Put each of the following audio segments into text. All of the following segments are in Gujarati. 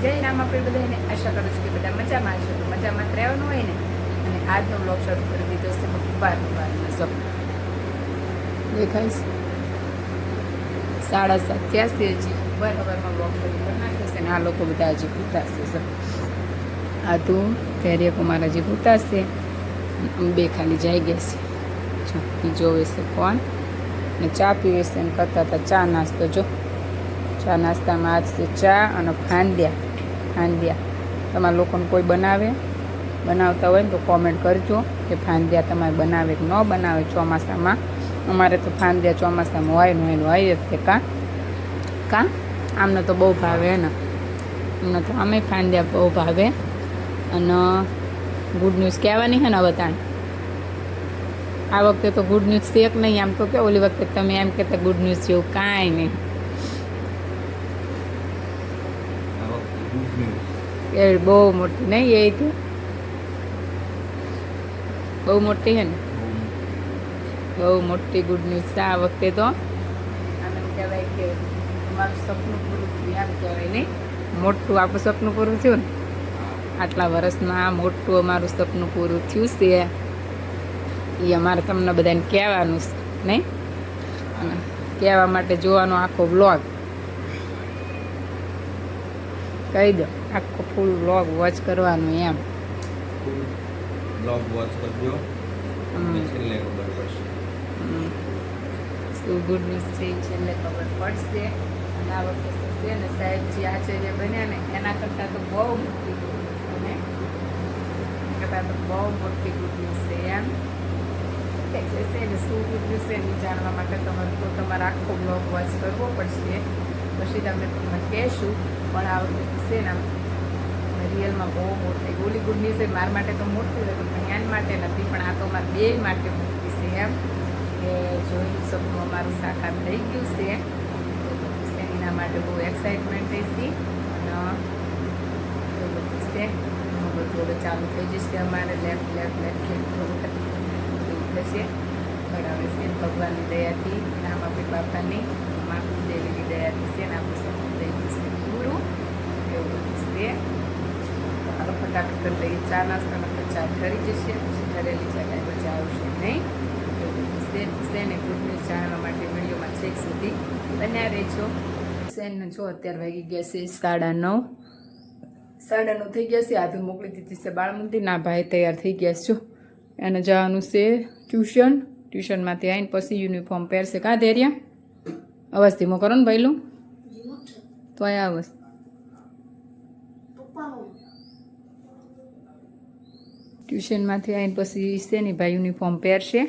જય રામ. આપણે બધાને આશા કરું છું કે બધા મજામાં હશો. તો મજામાં રહેવાનું હોય ને. અને આજનો બ્લોગ શરૂ કરી દીધો છે બારનો જો દેખાઈશ 7:30 થયા છે. હજી બરાબરમાં બ્લોગ શરૂ કરી નાખ્યો છે ને આ લોકો બધા હજી પૂછાશે. જો આ તું ત્યારે કુમાર હજી પૂછાશે. બે ખાલી જઈ ગયા છે. જો જોવે છે કોણ ને ચા પીવે છે ને કરતા હતા ચા નાસ્તો. જો ચા નાસ્તામાં આજ છે ચા અને ફાંદિયા. તમારા લોકોને કોઈ બનાવતા હોય ને તો કોમેન્ટ કરજો કે ફાંદિયા તમારે બનાવે કે ન બનાવે ચોમાસામાં. અમારે તો ફાંદિયા ચોમાસામાં હોય જ તે કાં આમને તો બહુ ભાવે ને. અમને તો અમે ફાંદિયા બહુ ભાવે. અને ગુડ ન્યૂઝ કહેવાની છે ને હવે તાણ આ વખતે તો ગુડ ન્યૂઝ છે કે નહીં. આમ તો કે ઓલી વખતે તમે એમ કહેતા ગુડ ન્યૂઝ જેવું કાંઈ નહીં. એ બહુ મોટી નહીં એ તો બહુ મોટી છે ને. બહુ મોટી ગુડ ન્યૂઝ છે આ વખતે તો. આમ એમ કહેવાય કે અમારું સપનું પૂરું થયું એમ કહેવાય નહીં. મોટું આપણું સપનું પૂરું થયું ને આટલા વર્ષમાં મોટું અમારું સપનું પૂરું થયું છે. એ અમારે તમને બધાને કહેવાનું છે નહીં. અને કહેવા માટે જોવાનો આખો વ્લોગ કહી દો. આખો ફૂલ વ્લોગ વોચ કરવાનું એમ. બ્લોગ વોચ કરજો છેલ્લે ખબર પડશે શું ગુડ ન્યૂઝ છે છેલ્લે ખબર પડશે. અને આ વખતે છે ને સાહેબજી આચાર્ય બન્યા ને એના કરતાં તો બહુ મોટી ગુડ ન્યૂઝ છે એમ. એટલે છે ને શું ગુડ ન્યૂઝ છે એ જાણવા માટે તમારે આખો બ્લોગ વોચ કરવો પડશે. પછી તમને કહેશું. પણ આ વખતે છે ને રિયલમાં બહુ મોટી ઓલી ગુડ ન્યૂઝ છે. મારા માટે તો મોટું હતું પણ એન માટે નથી. પણ આ તો અમારા બે માટે મોટી છે એમ કે જોયું સપનું અમારું સાકાર થઈ ગયું છે. એના માટે બહુ એક્સાઇટમેન્ટ થઈ અને એવું બધું છે. બધું ચાલુ થઈ જશે અમારે લેફ્ટ છે બરાબર છે. ભગવાનની દયાથી રામાપીર બાપાની માતૃ દેવીની દયાથી છે ને આપણું સપનું થઈ જશે પૂરું. એવું બધું છે. હાલો ફટાફટ કરી લઈએ ચા નાસ્તાનો પ્રચાર કરી જશે. પછી ઘરેલી ચા કાંઈ પછી આવશે નહીં. એવું બધું છે ને ગુડ ન્યૂઝ જાણવા માટે વિડીયોમાં છેક સુધી બન્યા રહેજો. સેનને જો અત્યારે વાગી ગયા છે 9:30. 9:30 થઈ ગયા છે. આધું મોકલી દીધી છે બાળ મંદિર. ના ભાઈ તૈયાર થઈ ગયા છે. જો એને જવાનું છે ટ્યુશનમાંથી આવીને પછી યુનિફોર્મ પહેરશે. કાં ધૈર્યા અવાજ ધીમો કરો ને ભાઈલું તો આ અવાજ ટ્યુશનમાંથી આવીને પછી છે ને ભાઈ યુનિફોર્મ પહેરશે.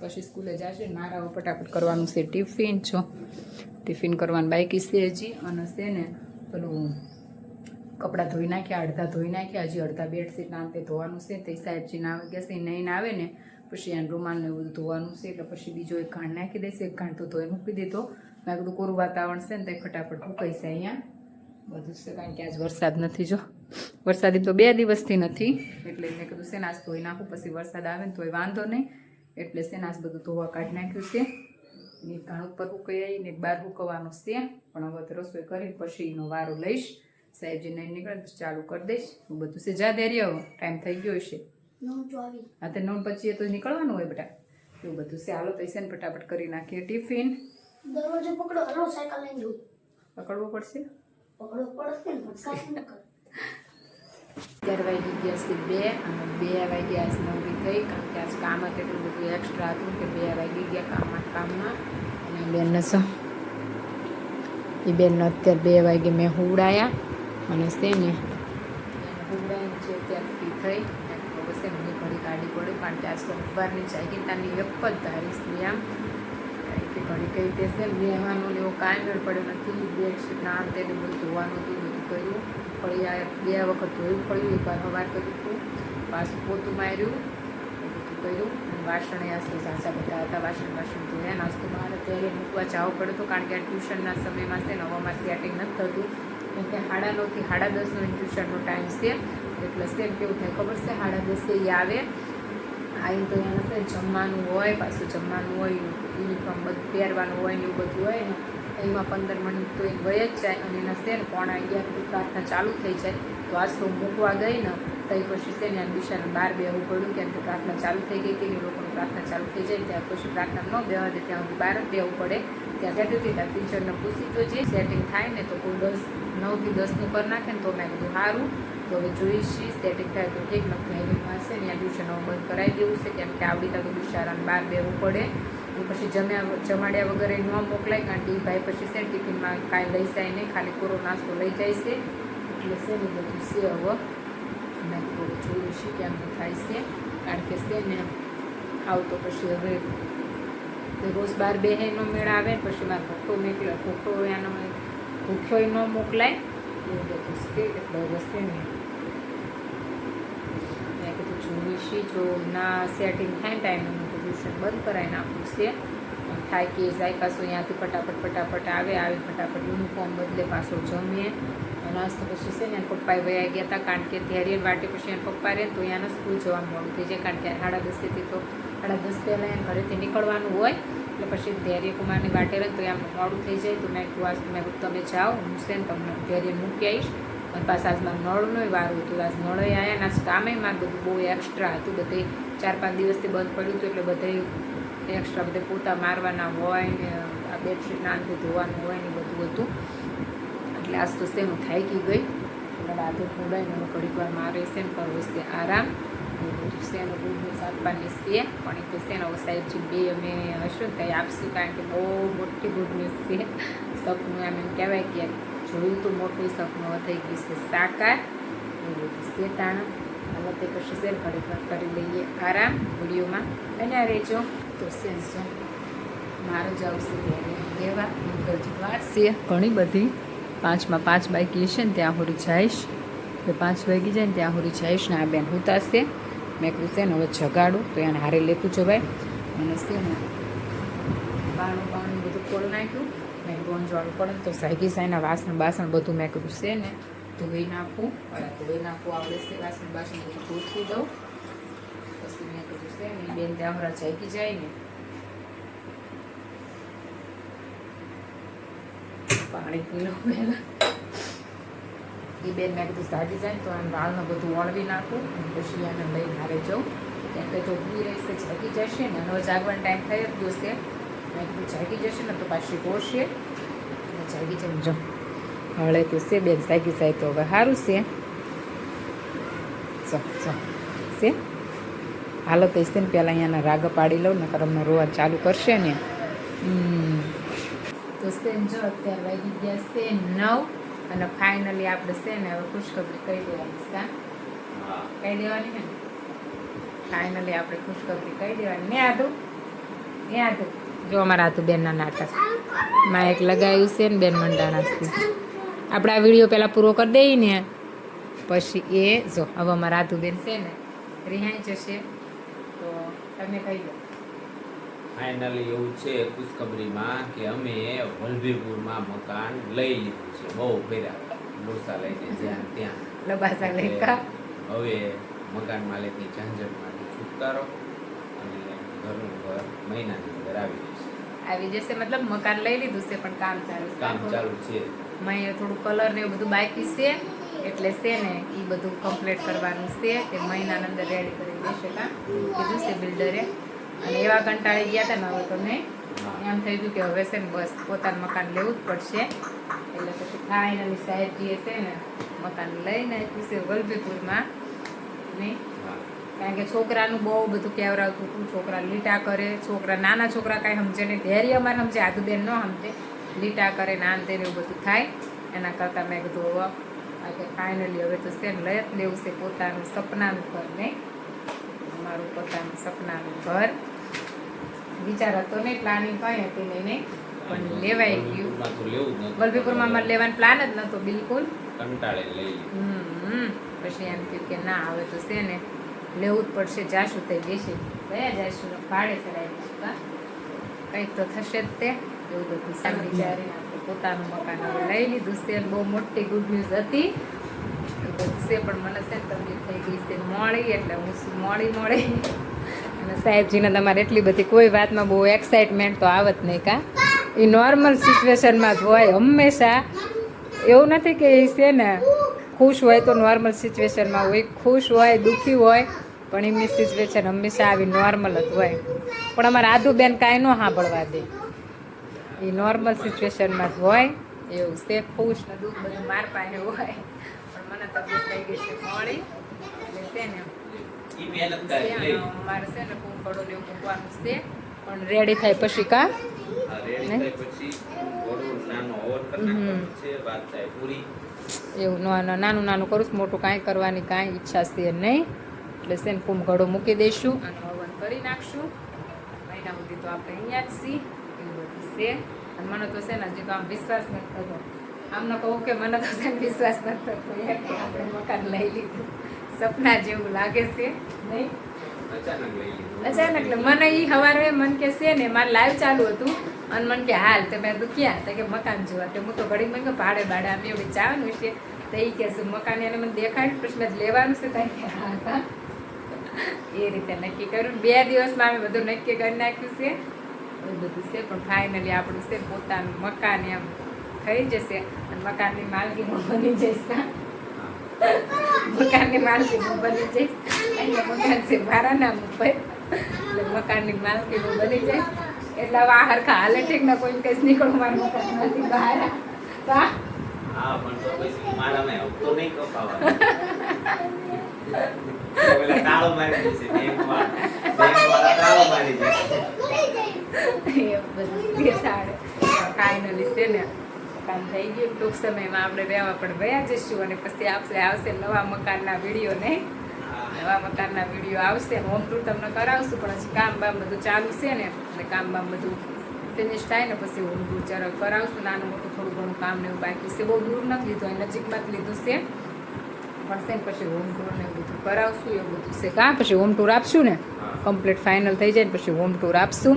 પછી સ્કૂલે જશે. મારા ફટાફટ કરવાનું છે ટિફિન. છો ટિફિન કરવાનું બાકી છે હજી. અને છે ને પેલું કપડાં ધોઈ નાખ્યા, અડધા ધોઈ નાખ્યા. હજી અડધા બેડશીટ ના અંતે ધોવાનું છે. તે સાહેબજીને આવે ગયા છે નહીં આવે ને પછી એને રૂમાલને એવું બધું ધોવાનું છે. એટલે પછી બીજો એક ઘાણ નાખી દેશે. એક ઘાણ તો ધોઈ મૂકી દીધો. મેં કીધું કોરું વાતાવરણ છે ને તે ફટાફટ મૂકાઈ છે અહીંયા બધું છે. કારણ કે આજ વરસાદ નથી. જો વરસાદી તો 2 દિવસથી નથી. એટલે મેં કીધું છે ને આજ ધોઈ નાખું પછી વરસાદ આવે ને તોય વાંધો નહીં. એટલે છે ને આજ બધું ધોવા કાઢી નાખ્યું છે. એક ઘાણ ઉપર હુકાઈ આવીને એક બહાર હુકવાનું છે. પણ હવે તો રસોઈ કરીને પછી એનો વારો લઈશ. સાહેબજી નહીં નીકળે તો ચાલુ કરી દઈશ. હું બધું છે જા દે રહ્યો. ટાઈમ થઈ ગયો છે. હા તો 9 પછી તો નીકળવાનું હોય બેટા. એવું બધું છે. હાલો તો છે ને ફટાફટ કરી નાખીએ ટિફિન. દરવાજો પકડો. હલો સાયકલ લઈને જવું. પકડવો પડશે. પકડવો પડશે ને સાયકલ ન કર. 11 વાગી ગયા છે 2 અને 2 વાગ્યા આજ 9 થઈ. કારણ કે આજ કામ હતું એટલું બધું એક્સ્ટ્રા હતું કે 2 વાગી ગયા કામમાં. અને બેનને એ બેનને અત્યારે 2 વાગે મેં હુવડાયા. અને છે ને હુવડાવીને છે અત્યારે ફ્રી થઈ. બસ એમને ઘડી કાઢી પડે. કારણ કે આજ તો રવિવારની ચાકીતાની એક જ તારીખ છે આમ કે ઘડી કઈ દેશે લેવાનું ને એવું કાંઈ મેળ પડ્યો નથી. બેડશીટના અંતે બધું ધોવાનું હતું બધું કર્યું. ફળિયા 2 વખત ધોયું ફળ્યું. એકવાર સવાર કર્યું હતું. પાછું પોતું માર્યું બધું કર્યું. અને વાસણ આસ્તે સાચા બધા હતા. વાસણ ધોયા. નાસ્તો મારે ત્યારે મૂકવા જવું પડ્યું હતું. કારણ કે આ ટ્યુશનના સમયમાં છે ને હવામાં સેટિંગ નથી થતું. કેમ કે 9:30 થી 10:30 ટ્યુશનનો ટાઈમ છે. એટલે સેમ કેવું થાય ખબર છે 10:30 એ આવે. આવીને તો એને છે જમવાનું હોય. પાછું જમવાનું હોય યુનિફોર્મ બધું પહેરવાનું હોય ને એવું બધું હોય ને એમાં 15 મિનિટ તો એ વહી જ જાય અને એના છે ને 11:30 પ્રાર્થના ચાલુ થઈ જાય. તો આજ તો મૂકવા ગઈ ને તો પછી છે ને આ બિચારાને બહાર બેહવું પડ્યું, કેમ કે પ્રાર્થના ચાલુ થઈ ગઈ કે લોકોની પ્રાર્થના ચાલુ થઈ જાય ત્યાં પછી પ્રાર્થના ન બેવા દે ત્યાં સુધી બહાર જ બેહવું પડે. ત્યાં જતી હતી ત્યાં ટીચરને પૂછી જોજે સેટિંગ થાય ને તો કોઈ 9 થી 10નું કરી નાખે ને તો મેં કીધું સારું. તો હવે જોઈશી સેટિંગ થાય તો ઠીક, નથી એની પાસે ને આ ટ્યુશન બંધ કરાવી દેવું છે, કેમ કે આવડી તો બિચારાને બહાર બેહવું પડે. અને પછી જમાડ્યા વગર ન મોકલાય, કારણ કે એ ભાઈ પછી છે ટિફિનમાં કાંઈ લઈ જાય નહીં, ખાલી કોરો નાસ્તો લઈ જાય છે. એટલે છે ને બધું છે. હવે મેં થોડું જોયું છે કેમનું થાય છે, કારણ કે છે ને આવતો પછી હવે રોજ બાર બેહે નો મેળ આવે, પછી મારે ભૂખો એનો ભૂખ્યોય ન મોકલાય એવું બધું છે. એટલે હવે છે ને મેં કીધું જોયું છે, જો ના સેટિંગ થાય ટાઈમનું તો ટ્યુશન બંધ કરાવી નાખવું છે. થાય કે જાય પાછું અહીંયાથી ફટાફટ આવે ફટાફટ યુનિફોર્મ બદલે પાછો જમીએ. અને આજ તો પછી છે ને એના પપ્પાએ વયા ગયા હતા, કારણ કે ધૈર્ય વાટે પછી એના પપ્પા રહે તો અહીંયાનો સ્કૂલ જવાનું મોડું થઈ જાય, કારણ કે 10:30થી તો 10:30 પહેલાં એને ઘરેથી નીકળવાનું હોય. એટલે પછી ધૈર્ય કુમારની વાટે રહે તો એમ મોડું થઈ જાય. તો મેં કહ્યું આજ મેં તમે જાઓ, હું છે ને તમને ધૈર્ય મૂકી આવીશ. અને પાછા આજ મારું નળનું વારું હતું, આજ નળે આવ્યા ને આજ કામે મારું બધું બહુ એક્સ્ટ્રા હતું. બધે 4-5 દિવસથી બંધ પડ્યું હતું, એટલે બધે એક્સ્ટ્રા બધે પોતા મારવાના હોય ને આ બેડશીટ નાનથી ધોવાનું હોય ને બધું હતું. એટલે આજ તો છે હું થાકી ગઈ. એટલે રાતે ખોડાઈને હું ઘડીક વાર મારે છે ને કરવો છે આરામ. એવું બધું છે એનું ગુડ ન્યૂઝ આપવાની છે, પણ એ તો છે ને હવે સાહેબજી 2 અમે હશું ને ત્યાં આપશું, કારણ કે બહુ મોટી ગુડ ન્યૂઝ છે. સપનું એમ કહેવાય કે જોયું તો મોટું સપનું થઈ ગયું છે સાકાર. એવું બધું છે તાણ. હવે તે પછી છે ઘડીક વાર કરી લઈએ આરામ. વિડીયોમાં બન્યા રહેજો. તો સેન્સો મારે જ આવશે ત્યારે લેવા મંગળજી વાર છે ઘણી બધી. 5માં 5 બાકી હશે ને ત્યાં હોરી જઈશ, એટલે 5 વાગી જાય ને ત્યાં હોરી જઈશ ને આ બેન ઉતારશે. મેં કીધું છે ને હવે જગાડું તો એને હારે લેતું જવાય. અને છે ને બાણું બધું ખોલી નાખ્યું. મેં કીધું અંજવાળું પડે તો સાઈકી સાઈના વાસણ બધું મેં કીધું છે ને ધોઈ નાખું. આવડે છે વાસણ બધું ગોઠવી દઉં. પછી મેં કીધું છે ને બેન ત્યાં હમણાં જાગી જાય ને પાણી પી લો પહેલાં. એ બેન મેં કીધું જાગી જાય તો આમ વાળને બધું વળવી નાખું. પછી એને લઈને હારે જાઉં, કેમ કે જો બી રહેશે જાગી જશે ને હવે જાગવાનો ટાઈમ થઈ જ ગયો છે. મેં કીધું જાગી જશે ને તો પાછી રોશે અને જાગી જાય જો હળે તો છે બેન જાગી જાય તો હવે સારું છે. છે હાલો તો છે ને પહેલાં અહીંયાના રાગ પાડી લઉં ને કરમનો રોવા ચાલુ કરશે ને. તો છે ને જો અત્યારે વાગી ગયા છે 9 અને ફાઇનલી આપણે છે ને હવે ખુશખબરી કહી દેવાની છે. કહી દેવાની ને ફાઇનલી આપણે ખુશખબરી કહી દેવાની ને. આતું જો અમારા આતું બેનના નાટક માં એક લગાવ્યું છે ને બેન મંડાણાથી. આપણે આ વિડીયો પહેલાં પૂરો કરી દઈએ ને પછી એ જો હવે અમારા આતું બેન છે ને રિહાઈ જશે. તો તમે કહી દો. ફાઇનલી એવું છે ખુશખબરીમાં કે અમે વલભીપુરમાં મકાન લઈ લીધું છે. બહુ ફેર્યા ડોસા લઈને જ્યાં ત્યાં લબાસા લઈ કા. હવે મકાન માલિકની ઝંઝટમાંથી છુટકારો અને ઘરનું ઘર મહિનાની અંદર આવી જશે. મતલબ મકાન લઈ લીધું છે પણ કામ ચાલુ છે. મેં થોડું કલર ને એવું બધું બાકી છે, એટલે છે ને એ બધું કમ્પ્લીટ કરવાનું છે. તે મહિનાની અંદર રેડી કરી દેશે કા કીધું છે બિલ્ડરે. અને એવા કંટાળી ગયા હતા ને હવે તમે એમ થઈ ગયું કે હવે છે ને બસ પોતાનું મકાન લેવું જ પડશે. એટલે પછી ફાઇનલી સાહેબજીએ છે ને મકાન લઈને આપ્યું છે વલભીપુરમાં નહીં. કારણ કે છોકરાનું બહુ બધું કહેવરાવતું હતું. છોકરા લીટા કરે, નાના છોકરા કાંઈ સમજે નહીં. ધૈર્ય અમારે સમજે, આદુબેન ન સમજે. લીટા કરે ને આમ તેને એવું બધું થાય. એના કરતાં મેં કીધું હવે કે ફાઇનલી હવે તો છે ને લઈ જ લેવું છે પોતાનું સપનાનું ઘર નહીં. અમારું પોતાનું સપનાનું ઘર. વિચાર હતો નહીં, પ્લાનિંગ કંઈ હતી નહીં, પણ લેવાઈ ગયું. વલભીપુરમાં અમારે લેવાનો પ્લાન જ નહોતો બિલકુલ. કંટાળે લઈ પછી એમ થયું કે ના હવે તો છે ને લેવું જ પડશે. જાશું થઈ જશે ગયા જઈશું ભાડે ચડાવી દઈશું કા કંઈક તો થશે જ તે. એવું બધું સારું વિચારીને આપણે પોતાનું મકાન હવે લઈ લીધું છે. બહુ મોટી ગુડ ન્યૂઝ હતી એ બધું છે, પણ મને છે ને તકલીફ થઈ ગઈ છે મોડી. એટલે હું શું મોડી અને સાહેબજીને તમારે એટલી બધી કોઈ વાતમાં બહુ એક્સાઇટમેન્ટ તો આવત નહીં કા. એ નોર્મલ સિચ્યુએશનમાં જ હોય હંમેશા. એવું નથી કે એ છે ને ખુશ હોય તો નોર્મલ સિચ્યુએશનમાં હોય, ખુશ હોય દુઃખી હોય પણ એમની સિચ્યુએશન હંમેશા આવી નોર્મલ જ હોય. પણ અમારા આદુબેન કાંઈ ન સાંભળવા દે, એ નોર્મલ સિચ્યુએશનમાં જ હોય. એવું છે, ખુશ ને દુઃખ બધું માર પાસે હોય. પણ મને તબિયત થઈ ગઈ છે મોડી એટલે છે ને ઈ મહેનત કરી લઈ. અમારે છે ને કુંકડો ને એવું મૂકવાનું છે પણ રેડી થાય પછી કા આ રેડી થાય પછી થોડું નાનો ઓવર કરી નાખવાનું છે, વાત થાય પૂરી. એવું નાનું નાનું કરું છું, મોટું કાંઈ કરવાની કાંઈ ઈચ્છા છે નહીં. એટલે છે ને કુંભઘડો મૂકી દઈશું અને હવન કરી નાખશું. મહિના સુધી તો આપણે અહીંયા જ છીએ. એવું બધું છે. અને મને તો છે ને હજી તો આમ વિશ્વાસ નથી થતો. આમને કહું કે મને તો છે ને વિશ્વાસ નથી થતો યાર કે આપણે મકાન લઈ લીધું. સપના જેવું લાગે છે નહીં? અચાનક લઈ લીધું. અચાનક એટલે મને ઈ સવારે મન કે છે ને મારે લાઈવ ચાલુ હતું અને મને કે હાલ તો મેં કીધું ક્યાં? તો કે મકાન જોવા. તો હું તો ઘડી મને ભાડે ભાડે આમ એવડી ચાવાનું છે. તો એ કહે છે મકાન એને મને દેખાડ્યું પછી મેં લેવાનું છે ત્યાં કે હા હતા. એ રીતે નક્કી કર્યું. 2 દિવસમાં અમે બધું નક્કી કરી નાખ્યું છે. એ બધું છે પણ ફાઇનલી આપણું છે પોતાનું મકાન એમ થઈ જશે અને મકાનની માલકીનું બની જશે. મકાનની માલકીનું બની જઈશ. અહીંયા મકાન છે મારા નામ ઉપર એટલે મકાનની માલકીનું બની જાય એટલે હવે આ હરખા હાલે ઠીક ને કોઈ કઈ નીકળું મારા મકાનમાંથી બહાર. હા પણ તો પછી મારામાં હપ્તો નહીં કપાવાનો. પેલા તાળો મારી દેશે બેંકવાળા તાળો મારી દેશે. એ બધું ફાઇનલી છે ને મકાન થઈ ગયું. ટૂંક સમયમાં આપણે રહેવા પણ ગયા જઈશું અને પછી આવશે નવા મકાનના વિડીયો નહીં, નવા મકાનના વિડીયો આવશે. હોમ ટૂર તમને કરાવશું પણ હજી કામ બામ બધું ચાલુ છે ને એટલે કામ બામ બધું ફિનિશ થાય ને પછી હોમ ટૂર જરાક કરાવશું. નાનું મોટું થોડું ઘણું કામ ને એવું બાકી છે. બહુ દૂર નથી લીધું, અહીં નજીકમાં જ લીધું છે પણ છે ને પછી હોમ ટૂર ને એવું બધું કરાવશું. એવું બધું છે કાં પછી હોમ ટૂર આપશું ને કમ્પ્લીટ ફાઇનલ થઈ જાય ને પછી હોમ ટૂર આપશું.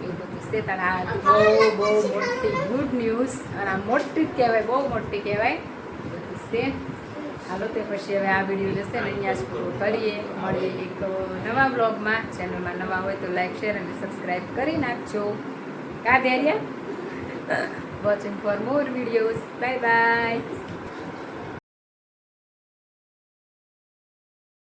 એવું બધું છે. તારે આ બહુ મોટી ગુડ ન્યૂઝ અને આ મોટી જ કહેવાય, બહુ મોટી કહેવાય બધું છે. હાલો તે પછી હવે આ વિડીયો જશે ને અહીંયા જ પૂરો કરીએ. મળીએ એક નવા બ્લોગમાં. ચેનલમાં નવા હોય તો લાઈક શેર અને સબસ્ક્રાઈબ કરી નાખજો. કા ધૈર્ય watching for more videos. Bye bye.